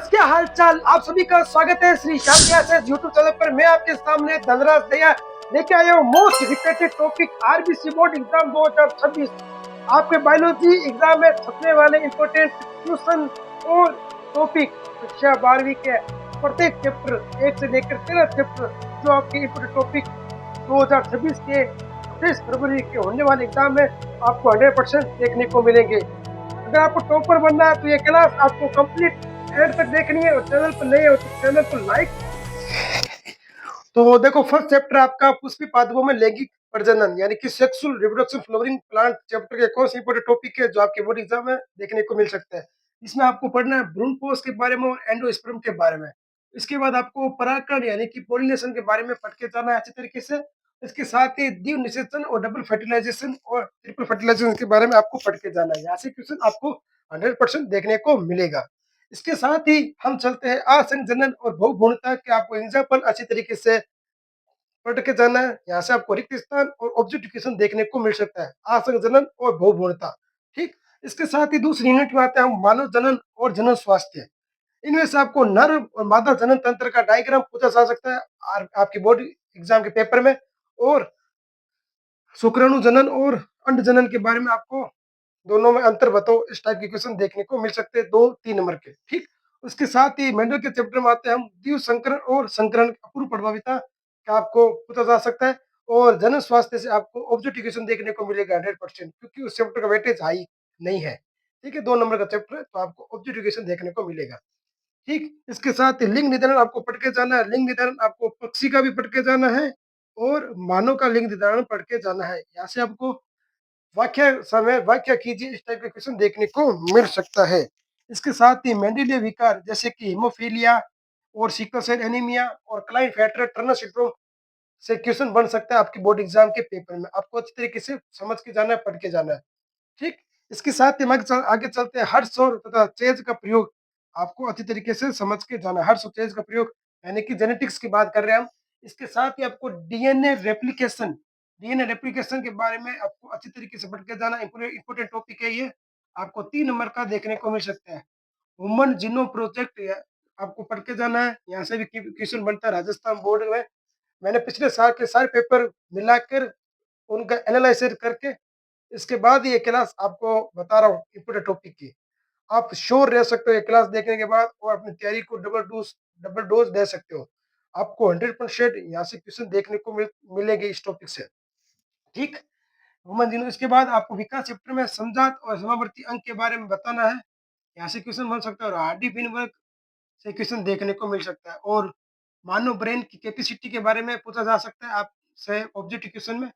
Viewers, क्या हाल चाल। आप सभी का स्वागत है Shri Shyam classes YouTube channel पर। मैं आपके सामने धनराज दया लेके आया हूँ most repeated topic RBC board exam 2026। आपके बायोलॉजी एग्जाम में छपने वाले इंपोर्टेंट क्वेश्चन और टॉपिक कक्षा 12वीं के प्रत्येक चैप्टर 1 से लेकर 13 चैप्टर जो आपके इंपोर्टेंट टॉपिक 2026 के 28 फरवरी के होने वाले एग्जाम में आपको 100% देखने को मिलेंगे। अगर आपको टॉपर बनना है तो ये क्लास आपको कंप्लीट एंड तक देखनी है, और चैनल पर नए हो तो चैनल को लाइक। तो देखो, फर्स्ट चैप्टर आपका पुष्पी पादपों में लैंगिक प्रजनन यानी कि sexual reproduction flowering plant chapter के कौन से इंपोर्टेंट टॉपिक है जो आपके बोर्ड एग्जाम में देखने को मिल सकता है। इसमें आपको पढ़ना है भ्रूणपोष के बारे में और एंडोस्पर्म के बारे में। इसके बाद आपको परागकण यानी कि पोलिनेशन के बारे में पढ़ के जाना है अच्छे तरीके से। इसके साथ ही द्विव निषेचन और डबल फर्टिलाइजेशन और ट्रिपल फर्टिलाइजेशन के बारे में आपको पढ़ के जाना है। यहाँ से क्वेश्चन आपको 100% देखने को मिलेगा। इसके साथ ही हम चलते हैं असंजनन और बहुभ्रूणता के आपको एग्जाम्पल अच्छी तरीके से पढ़ के जाना है। यहाँ से आपको रिक्त स्थान और ऑब्जेक्टिफिकेशन देखने को मिल सकता है, आसंजनन और बहुभ्रूणता। ठीक। इसके साथ ही दूसरी यूनिट में आते हैं हम मानव जनन और जनन स्वास्थ्य। इनमें से आपको नर और मादा जनन तंत्र का डायग्राम पूछा जा सकता है आपके बोर्ड एग्जाम के पेपर में। और शुक्राणु जनन और अंड जनन के बारे में आपको दोनों में अंतर बताओ, इस टाइप के क्वेश्चन देखने को मिल सकते हैं 2-3 नंबर के। ठीक। उसके साथ ही मेंडल के चैप्टर में आते हैं हम द्विव संकरण और संकरण अपूर्व प्रभाविता का आपको पूछा जा सकता है। और जन स्वास्थ्य से आपको ऑब्जेक्टिफिकेशन देखने को मिलेगा 100%, क्योंकि उस चैप्टर का वेटेज हाई नहीं है। ठीक है, 2 नंबर का चैप्टर है तो आपको ऑब्जेक्टिफिकेशन देखने को मिलेगा। ठीक। इसके साथ ही लिंग निर्धारण आपको पढ़ के जाना है। लिंग निर्धारण आपको पक्षी का भी पढ़ के जाना है और मानव का लिंग निर्धारण पढ़ के जाना है। यहाँ से आपको व्याख्या कीजिए, इस टाइप के क्वेश्चन देखने को मिल सकता है। इसके साथ ही मेंडेलिय विकार जैसे कि हीमोफीलिया और सिकल सेल एनीमिया और क्लाइनफेल्टर टर्नर सिंड्रोम से क्वेश्चन बन सकता है आपके बोर्ड एग्जाम के पेपर में। आपको अच्छी तरीके से समझ के जाना है, पढ़ के जाना है। ठीक। इसके साथ ही हम आगे चलते हैं। हर्ष और तथा चेज का प्रयोग आपको अच्छी तरीके से समझ के जाना है। हर्ष और चेज का प्रयोग यानी कि जेनेटिक्स की बात कर रहे हैं हम। इसके साथ ही आपको डीएनए रेप्लिकेशन के बारे में आपको अच्छी तरीके से पढ़ के जाना। इंपोर्टेंट टॉपिक है ये, आपको 3 नंबर का देखने को मिल सकता है। ह्यूमन जीनोम प्रोजेक्ट आपको पढ़ के जाना है। यहाँ से भी क्वेश्चन बनता है राजस्थान बोर्ड में। मैंने पिछले साल के सारे पेपर मिलाकर उनका एनालिसिस करके इसके बाद ये क्लास आपको बता रहा हूँ इंपोर्टेंट टॉपिक की। आप श्योर रह सकते हो ये क्लास देखने के बाद और अपनी तैयारी को डबल डोज दे सकते हो। आपको 100% यहाँ से क्वेश्चन देखने को मिलेंगे इस टॉपिक से। ठीक। वुमन दिनों इसके बाद आपको विकास चैप्टर में समजात और समावर्ती अंक के बारे में बताना है। यहाँ से क्वेश्चन बन सकता है और हार्डी पिनवर्क से क्वेश्चन देखने को मिल सकता है। और मानव ब्रेन की कैपेसिटी के बारे में पूछा जा सकता है आपसे ऑब्जेक्टिव क्वेश्चन में।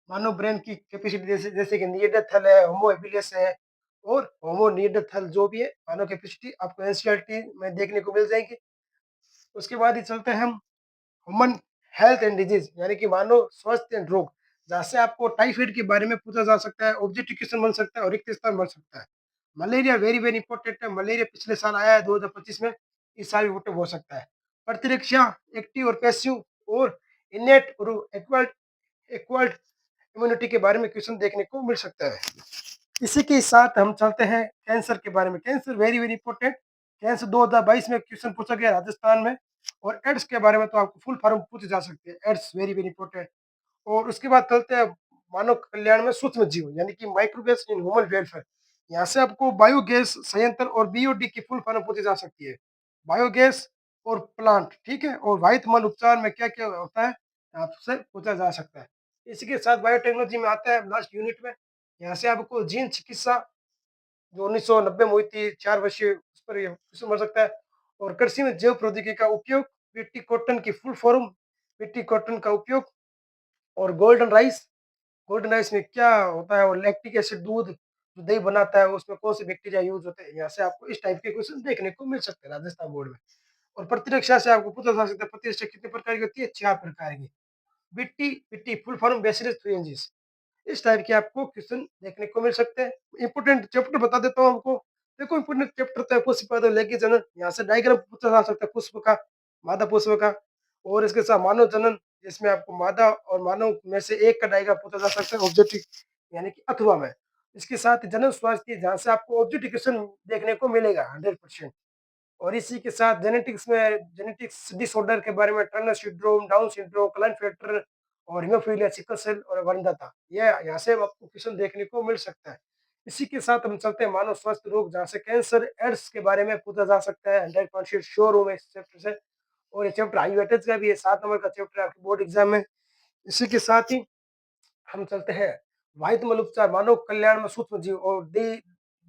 मानव ब्रेन की कैपेसिटी जैसे जैसे कि नियंडरथल है, होमो हेबिलिस है और होमो नियंडरथल जो भी है मानव कैपेसिटी आपको एनसीईआरटी में देखने को मिल जाएगी। उसके बाद ही चलते हैं हम ह्यूमन हेल्थ एंड डिजीज यानी कि मानव स्वास्थ्य एंड रोग, जहाँ से आपको टाइफाइड के बारे में पूछा जा सकता है, ऑब्जेक्टिव क्वेश्चन बन सकता है और रिक्त स्थान बन सकता है। मलेरिया वेरी वेरी इंपॉर्टेंट है। मलेरिया पिछले साल आया है 2025 में, इस साल भी हो सकता है। प्रतिरक्षा एक्टिव और पैसिव और इनेट और एक्वायर्ड एक्वायर्ड इम्यूनिटी के बारे में क्वेश्चन देखने को मिल सकता है। इसी के साथ हम चलते हैं कैंसर के बारे में। Cancer very very important. Cancer 2022 में क्वेश्चन पूछा गया राजस्थान में। और एड्स के बारे में तो आपको फुल फॉर्म पूछे जा सकते हैं। AIDS very very important. और उसके बाद चलते हैं मानव कल्याण में सूक्ष्म जीव यानी कि माइक्रोवेव्स इन ह्यूमन वेलफेयर। यहाँ से आपको बायोगैस संयंत्र और बीओडी की फुल फॉर्म पूछी जा सकती है। बायोगैस और प्लांट, ठीक है, और वाहित मल उपचार में क्या क्या होता है आपसे पूछा जा सकता है। इसी के साथ बायोटेक्नोलॉजी में आता है लास्ट यूनिट में। यहाँ से आपको जीन चिकित्सा जो 1990 में हुई थी 4 वर्षीय, उस पर ये क्वेश्चन बन सकता है। और कृषि में जैव प्रौद्योगिकी का उपयोग, पीटी कॉटन की फुल फॉर्म, पीटी कॉटन का उपयोग। और गोल्डन राइस में क्या होता है, और लैक्टिक एसिड दूध जो दही बनाता है उसमें कौन से बैक्टीरिया यूज होते हैं। यहाँ से आपको इस टाइप के क्वेश्चन देखने को मिल सकते हैं राजस्थान बोर्ड में। और प्रतिरक्षा से आपको पूछा जा सकता है प्रतिरक्षा कितने प्रकार की होती है, 4 प्रकार की। बिट्टी बिट्टी फुल फॉर्म बेसिलस थ्रियोंजिस। इस टाइप के आपको क्वेश्चन देखने को मिल सकते हैं। इंपोर्टेंट चैप्टर बता देता हूँ आपको। देखो, इंपोर्टेंट चैप्टर तो है पुष्प पद लेके जनन। यहाँ से डायग्राम पूछा जा सकता है पुष्प का, मादा पुष्प का। और इसके साथ मानव जनन, जिसमें आपको मादा और मानव में से एक का डायग्राम पूछा जा सकता है ऑब्जेक्टिव यानी कि अथवा में। इसके साथ जनन स्वास्थ्य, जहाँ से आपको ऑब्जेक्टिव क्वेश्चन देखने को मिलेगा 100%। और इसी के साथ जेनेटिक्स डिसऑर्डर के बारे में Turner syndrome, down syndrome, Klinefelter और हीमोफीलिया, सिकल सेल और वंध्यता। ये यहाँ से आपको क्वेश्चन देखने को मिल सकता है। इसी के साथ हम चलते हैं मानव स्वास्थ्य रोग, जहाँ से कैंसर, एड्स के बारे में पूछा जा सकता है। 100% श्योर हूँ मैं इस चैप्टर से। और ये चैप्टर हाई वेटेज का भी है, 7 नंबर का चैप्टर है आपके बोर्ड एग्जाम में। इसी के साथ ही हम चलते हैं वाहित मल उपचार, मानव कल्याण में सूक्ष्म जीव और दही,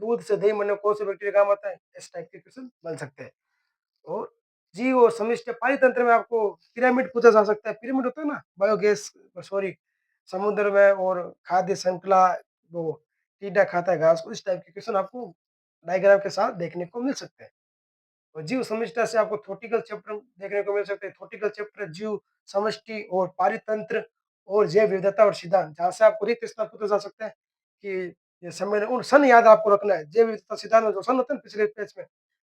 दूध से दही बनने में कौन से बैक्टीरिया काम आता है, इस टाइप के क्वेश्चन बन सकते हैं। और जीव और समष्टि पारितंत्र में आपको पिरामिड पूछा जा सकता है। पिरामिड होता है ना बायोगैस, सॉरी, समुद्र में और खाद्य श्रृंखला, वो टीडा खाता है घास को, इस टाइप के क्वेश्चन आपको डायग्राम के साथ देखने को मिल सकते हैं। और जीव समष्टि से आपको थ्योरेटिकल चैप्टर देखने को मिल सकते हैं। थ्योरेटिकल चैप्टर जीव समष्टि और पारितंत्र और जैव विविधता और सिद्धांत, जहाँ से आपको रिक्त स्थान पूछा जा सकता है कि ये समय उन सन याद आपको रखना है। जैव विविधता सिद्धांत में जो सन होता है ना पिछले पेज में,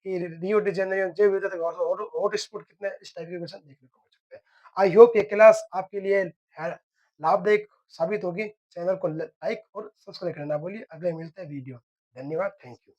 कि रियो डी जेनेरियो जैव विविधता हॉटस्पॉट कितने, इस टाइप के क्वेश्चन देखने को मिल सकते हैं। आई होप ये क्लास आपके लिए लाभदायक साबित होगी। चैनल को लाइक और सब्सक्राइब करना ना भूलिए। अगले मिलते हैं वीडियो। धन्यवाद, थैंक यू।